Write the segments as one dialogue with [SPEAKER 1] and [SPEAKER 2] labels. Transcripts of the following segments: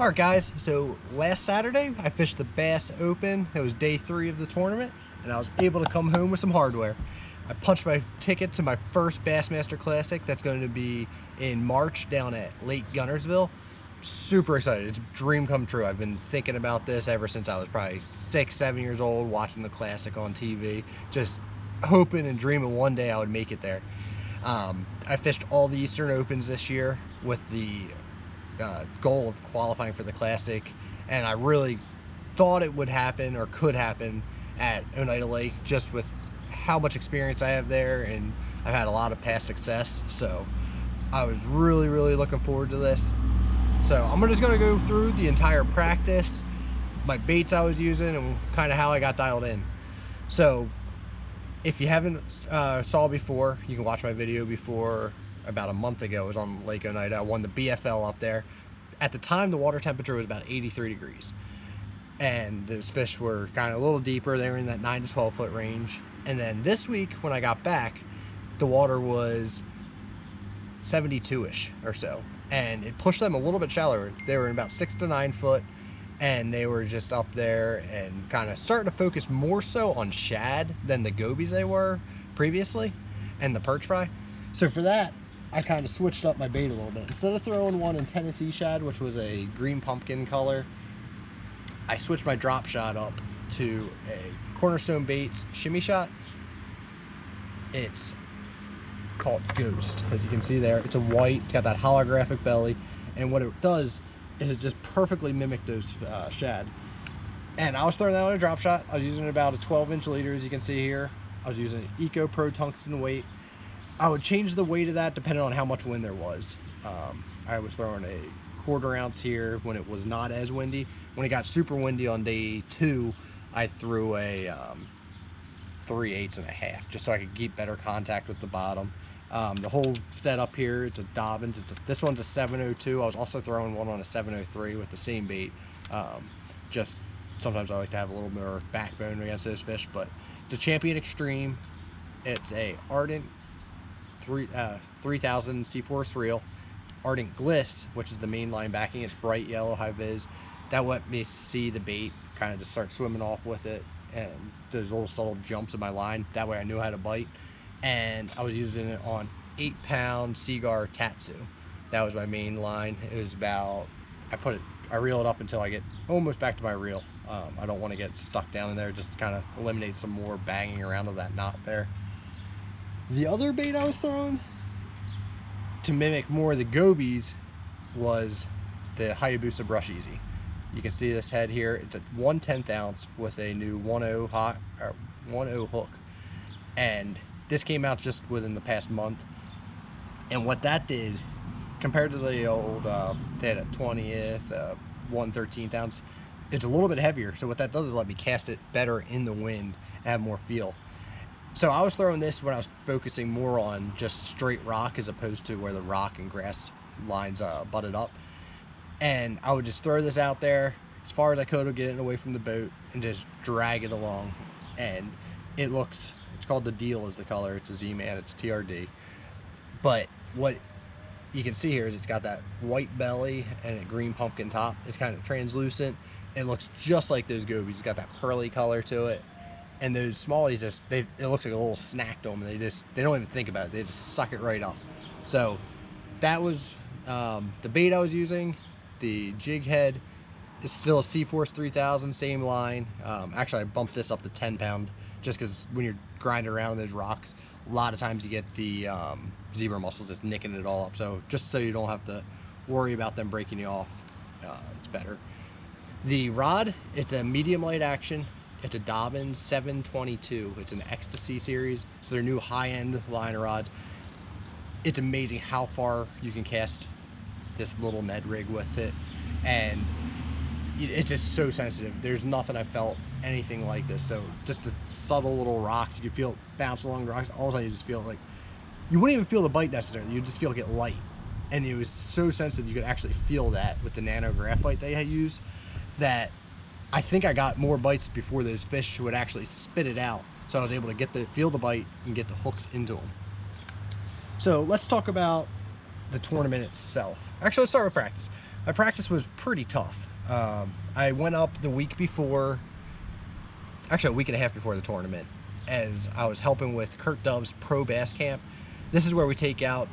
[SPEAKER 1] Alright guys, so last Saturday I fished the Bass Open. It was day 3 of the tournament and I was able to come home with some hardware. I punched my ticket to my first Bassmaster Classic that's going to be in March down at Lake Guntersville. Super excited. It's a dream come true. I've been thinking about this ever since I was probably 6-7 years old, watching the Classic on TV, just hoping and dreaming one day I would make it there. I fished all the Eastern Opens this year with the goal of qualifying for the Classic, and I really thought it would happen or could happen at Oneida Lake just with how much experience I have there, and I've had a lot of past success, so I was really looking forward to this. So I'm just going to go through the entire practice, my baits I was using, and kind of how I got dialed in. So if you haven't saw before, you can watch my video before. About a month ago, it was on Lake Oneida. I won the BFL up there. At the time, the water temperature was about 83 degrees. And those fish were kind of a little deeper. They were in that 9 to 12 foot range. And then this week, when I got back, the water was 72-ish or so. And it pushed them a little bit shallower. They were in about 6 to 9 foot. And they were just up there and kind of starting to focus more so on shad than the gobies they were previously, and the perch fry. So for that, I kind of switched up my bait a little bit. Instead of throwing one in Tennessee shad, which was a green pumpkin color, I switched my drop shot up to a Cornerstone baits shimmy shot. It's called Ghost, as you can see there. It's a white, it's got that holographic belly, and what it does is it just perfectly mimic those shad. And I was throwing that on a drop shot. I was using about a 12-inch leader, as you can see here. I was using an Eco Pro tungsten weight. I would change the weight of that depending on how much wind there was. I was throwing a 1/4 ounce here when it was not as windy. When it got super windy on day 2, I threw a 3/8 and a half, just so I could keep better contact with the bottom. The whole setup here, it's a Dobyns. This one's a 702. I was also throwing one on a 703 with the same bait. Just sometimes I like to have a little more backbone against those fish, but it's a Champion Extreme. It's a Ardent 3000 C-Force reel. Ardent Gliss, which is the main line backing. It's bright yellow, high vis. That let me see the bait, kind of just start swimming off with it, and those little subtle jumps in my line. That way I knew how to bite. And I was using it on 8-pound Seagar Tatsu. That was my main line. It was about, I reel it up until I get almost back to my reel. I don't want to get stuck down in there, just kind of eliminate some more banging around of that knot there. The other bait I was throwing to mimic more of the gobies was the Hayabusa Brush Easy. You can see this head here. It's a 1/10 ounce with a new 1.0 hook, and this came out just within the past month. And what that did, compared to the old, they had a 20th, 1/13 ounce, it's a little bit heavier. So what that does is let me cast it better in the wind and have more feel. So I was throwing this when I was focusing more on just straight rock as opposed to where the rock and grass lines butted up. And I would just throw this out there as far as I could, get it away from the boat and just drag it along. And it looks, it's called the Deal is the color. It's a Z-Man, it's TRD. But what you can see here is it's got that white belly and a green pumpkin top. It's kind of translucent. It looks just like those gobies. It's got that pearly color to it. And those smallies, it looks like a little snack to them, and they don't even think about it. They just suck it right up. So that was the bait I was using. The jig head is still a C-Force 3000, same line. Actually, I bumped this up to 10-pound just because when you're grinding around those rocks, a lot of times you get the zebra mussels just nicking it all up. So just so you don't have to worry about them breaking you off, it's better. The rod, it's a medium light action. It's a Dobyns 722. It's an Xtasy series. It's their new high-end line of rods. It's amazing how far you can cast this little Ned rig with it, and it's just so sensitive. There's nothing I felt anything like this. So just the subtle little rocks, you can feel it bounce along the rocks. All of a sudden you just feel like, you wouldn't even feel the bite necessarily. You just feel it get light, and it was so sensitive you could actually feel that with the nano graphite they had used, that I think I got more bites before those fish would actually spit it out. So I was able to feel the bite and get the hooks into them. So let's talk about the tournament itself. Actually, let's start with practice. My practice was pretty tough. I went up the week before, actually a week and a half before the tournament, as I was helping with Kurt Dove's Pro Bass Camp. This is where we take out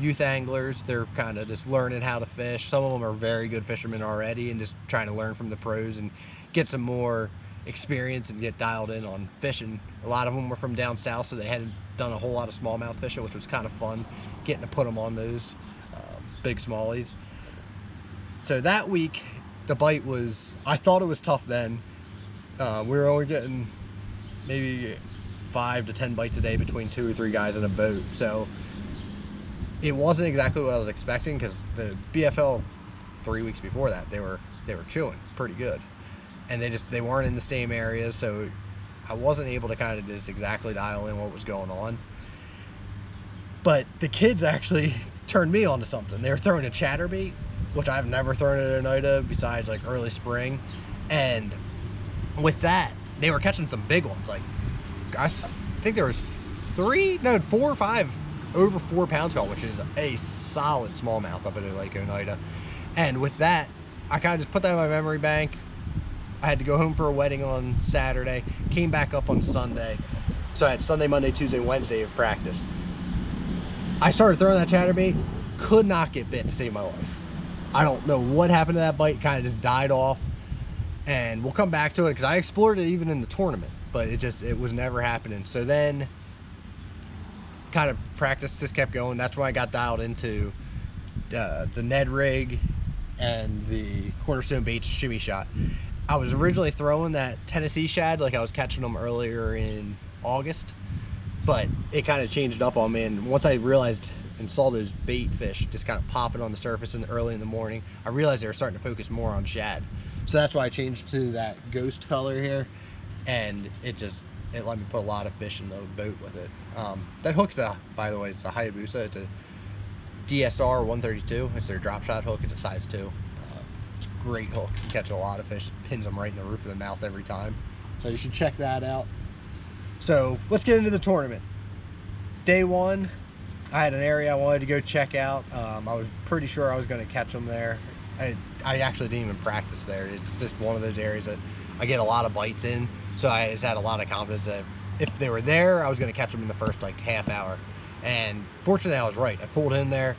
[SPEAKER 1] youth anglers. They're kind of just learning how to fish. Some of them are very good fishermen already and just trying to learn from the pros and get some more experience and get dialed in on fishing. A lot of them were from down south, so they hadn't done a whole lot of smallmouth fishing, which was kind of fun, getting to put them on those big smallies. So that week, the bite was, I thought it was tough then. We were only getting maybe 5 to 10 bites a day between 2 or 3 guys in a boat. So it wasn't exactly what I was expecting, because the BFL 3 weeks before that, they were chewing pretty good. And they weren't in the same areas, so I wasn't able to kind of just exactly dial in what was going on. But the kids actually turned me onto something. They were throwing a chatterbait, which I've never thrown at Oneida besides like early spring. And with that, they were catching some big ones. Like, I think there was 4 or 5 over 4 pounds caught, which is a solid smallmouth up at Lake Oneida. And with that, I kind of just put that in my memory bank. I had to go home for a wedding on Saturday, came back up on Sunday. So I had Sunday, Monday, Tuesday, Wednesday of practice. I started throwing that chatterbait, could not get bit to save my life. I don't know what happened to that bite, kind of just died off. And we'll come back to it, because I explored it even in the tournament, but it was never happening. So then kind of practice just kept going. That's when I got dialed into the Ned rig and the Cornerstone baits shimmy shot. I was originally throwing that Tennessee shad, like I was catching them earlier in August, but it kind of changed up on me. And once I realized and saw those bait fish just kind of popping on the surface early in the morning, I realized they were starting to focus more on shad. So that's why I changed to that ghost color here, and it let me put a lot of fish in the boat with it. That hook's by the way, it's a Hayabusa. It's a DSR 132. It's their drop shot hook. It's a size 2. It's a great hook. You catch a lot of fish. It pins them right in the roof of the mouth every time. So you should check that out. So let's get into the tournament. Day 1, I had an area I wanted to go check out. I was pretty sure I was going to catch them there. I actually didn't even practice there. It's just one of those areas that I get a lot of bites in, so I just had a lot of confidence that if they were there, I was going to catch them in the first like half hour. And fortunately, I was right. I pulled in there,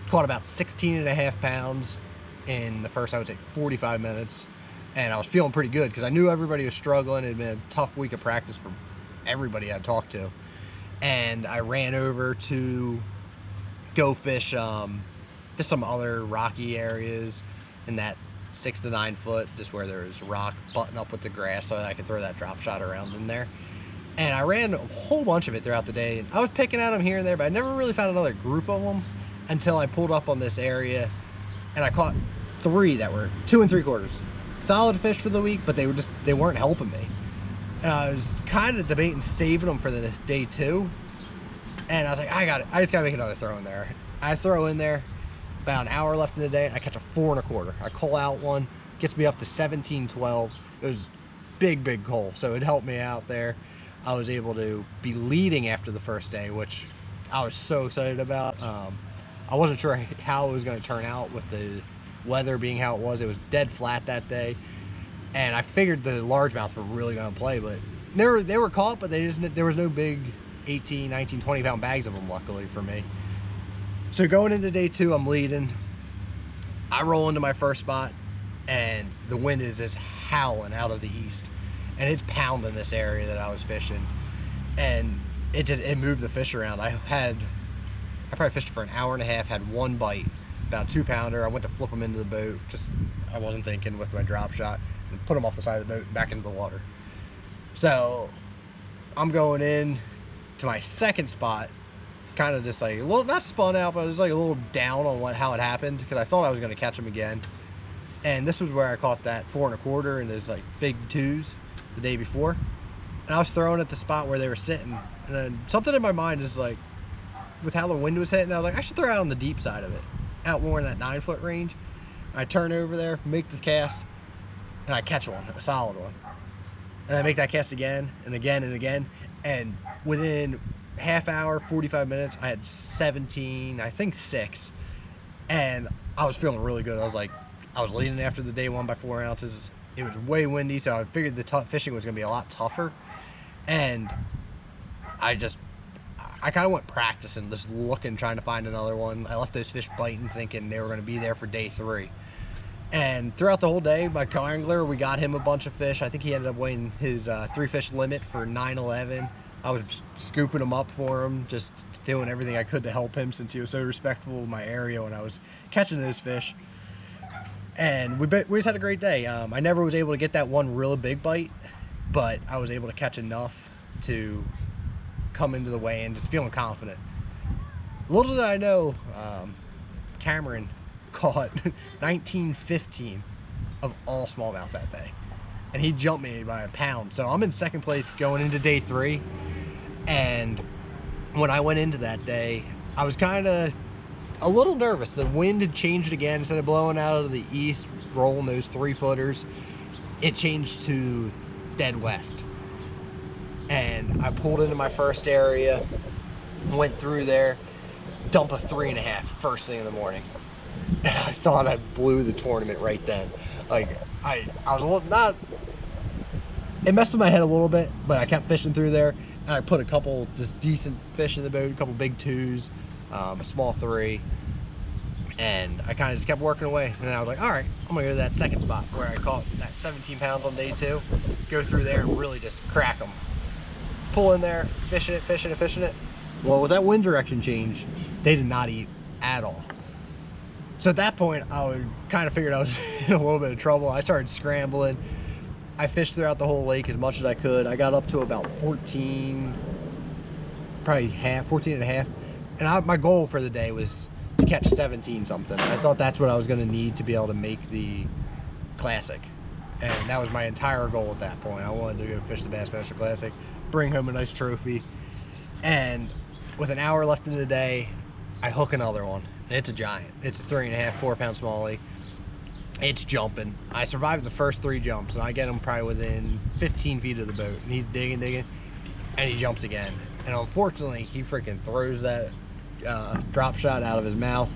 [SPEAKER 1] caught about 16.5 pounds in the first, I would say, 45 minutes, and I was feeling pretty good because I knew everybody was struggling. It had been a tough week of practice for everybody I talked to, and I ran over to go fish just some other rocky areas in that 6 to 9 foot, just where there's rock button up with the grass, so that I could throw that drop shot around in there. And I ran a whole bunch of it throughout the day, and I was picking at them here and there, but I never really found another group of them until I pulled up on this area, and I caught 3 that were 2 3/4 solid fish for the week, but they weren't helping me. And I was kind of debating saving them for the day 2, and I was like, I just gotta make another throw in there. I throw in there, about an hour left in the day, and I catch a 4 1/4. I cull out one, gets me up to 17-12. It was big cull, so it helped me out there. I was able to be leading after the first day, which I was so excited about. I wasn't sure how it was going to turn out with the weather being how it was. It was dead flat that day, and I figured the largemouth were really going to play, but they were caught, but there was no big 18, 19, 20 pound bags of them, luckily for me. So going into day 2, I'm leading. I roll into my first spot, and the wind is just howling out of the east, and it's pounding this area that I was fishing, and it moved the fish around. I probably fished for an hour and a half, had 1 bite, about 2 pounder. I went to flip them into the boat, I wasn't thinking, with my drop shot, and put them off the side of the boat and back into the water. So I'm going in to my second spot, kind of just like a little, not spun out, but it was like a little down on how it happened, because I thought I was going to catch them again. And this was where I caught that 4 1/4 and those like big 2s the day before. And I was throwing at the spot where they were sitting, and then something in my mind is like, with how the wind was hitting, I was like, I should throw out on the deep side of it, out more in that 9 foot range. I turn over there, make the cast, and I catch one, a solid one. And I make that cast again and again and again, and within half hour, 45 minutes, I had 17, I think 6, and I was feeling really good. I was leading after the day one by 4 ounces. It was way windy, so I figured the fishing was going to be a lot tougher. And I kind of went practicing, just looking, trying to find another one. I left those fish biting, thinking they were going to be there for day 3. And throughout the whole day, my co-angler, we got him a bunch of fish. I think he ended up weighing his 3-fish limit for 9/11. I was scooping them up for him, just doing everything I could to help him since he was so respectful of my area when I was catching those fish. And we just had a great day. I never was able to get that one real big bite, but I was able to catch enough to come into the weigh-in just feeling confident. Little did I know, Cameron caught 1915 of all smallmouth that day, and he jumped me by a pound. So I'm in second place going into day 3, and when I went into that day, I was kind of a little nervous. The wind had changed again. Instead of blowing out of the east, rolling those 3-footers, it changed to dead west. And I pulled into my first area, went through there, dump a 3.5 first thing in the morning. And I thought I blew the tournament right then. Like, I was a little, not, it messed with my head a little bit, but I kept fishing through there, and I put a couple just decent fish in the boat, a couple big 2s, a small 3, and I kind of just kept working away. And I was like, all right, I'm gonna go to that second spot where I caught that 17 pounds on day 2, go through there and really just crack them. Pull in there, fishing it. Well, with that wind direction change, they did not eat at all. So at that point, I kind of figured I was in a little bit of trouble. I started scrambling. I fished throughout the whole lake as much as I could. I got up to about 14, probably 14 and a half. And my goal for the day was to catch 17 something. I thought that's what I was going to need to be able to make the Classic. And that was my entire goal at that point. I wanted to go fish the Bassmaster Classic, bring home a nice trophy. And with an hour left in the day, I hook another one. And it's a giant. It's a 3.5, 4-pound smallie. It's jumping. I survived the first 3 jumps, and I get him probably within 15 feet of the boat. And he's digging, and he jumps again. And unfortunately, he freaking throws that drop shot out of his mouth.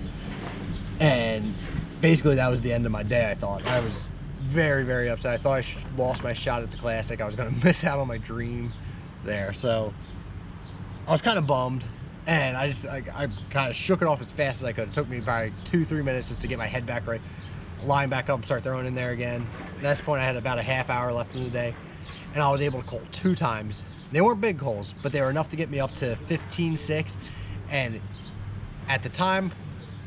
[SPEAKER 1] And basically, that was the end of my day, I thought. I was very, very upset. I thought I lost my shot at the Classic. I was going to miss out on my dream there. So I was kind of bummed. And I kind of shook it off as fast as I could. It took me probably 2-3 minutes just to get my head back right, line back up, start throwing in there again. At this point, I had about a half hour left in the day, and I was able to call 2 times. They weren't big calls, but they were enough to get me up to 15-6. And at the time,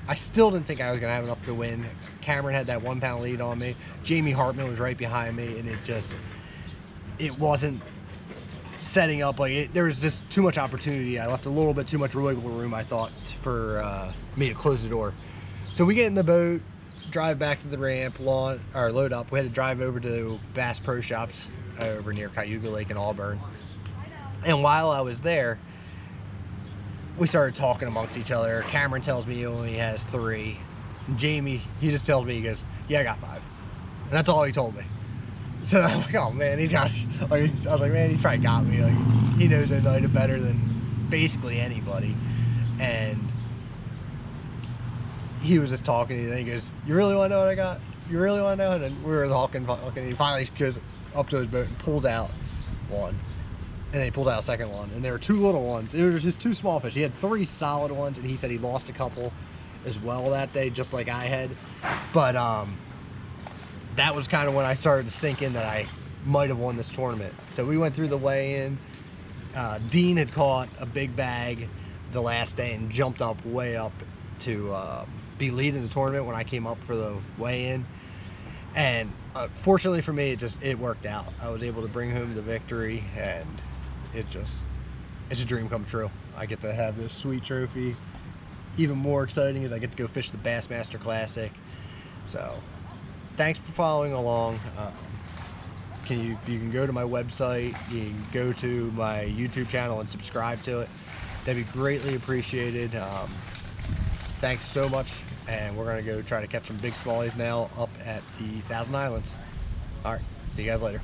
[SPEAKER 1] I still didn't think I was going to have enough to win. Cameron had that 1-pound lead on me. Jamie Hartman was right behind me, and it wasn't setting up. There was just too much opportunity. I left a little bit too much wiggle room, I thought, for me to close the door. So we get in the boat, drive back to the ramp, load up. We had to drive over to Bass Pro Shops over near Hayabusa Lake in Auburn. And while I was there, we started talking amongst each other. Cameron tells me he only has 3. And Jamie, he just tells me, he goes, yeah, I got 5. And that's all he told me. So I'm like, oh man, he's got, I was like, man, he's probably got me. Like, he knows Oneida better than basically anybody. And he was just talking, and then he goes, you really want to know what I got? You really want to know? And then we were talking, and he finally goes up to his boat and pulls out 1. And then he pulls out a second one. And there were 2 little ones. It was just 2 small fish. He had 3 solid ones, and he said he lost a couple as well that day, just like I had. But that was kind of when I started to sink in that I might have won this tournament. So we went through the weigh-in. Dean had caught a big bag the last day and jumped up way up to be leading the tournament when I came up for the weigh-in. And fortunately for me, it worked out. I was able to bring home the victory, and it's a dream come true. I get to have this sweet trophy. Even more exciting is I get to go fish the Bassmaster Classic. So thanks for following along. You can go to my website, you can go to my YouTube channel and subscribe to it. That'd be greatly appreciated. Thanks so much, and we're gonna go try to catch some big smallies now up at the Thousand Islands. All right, see you guys later.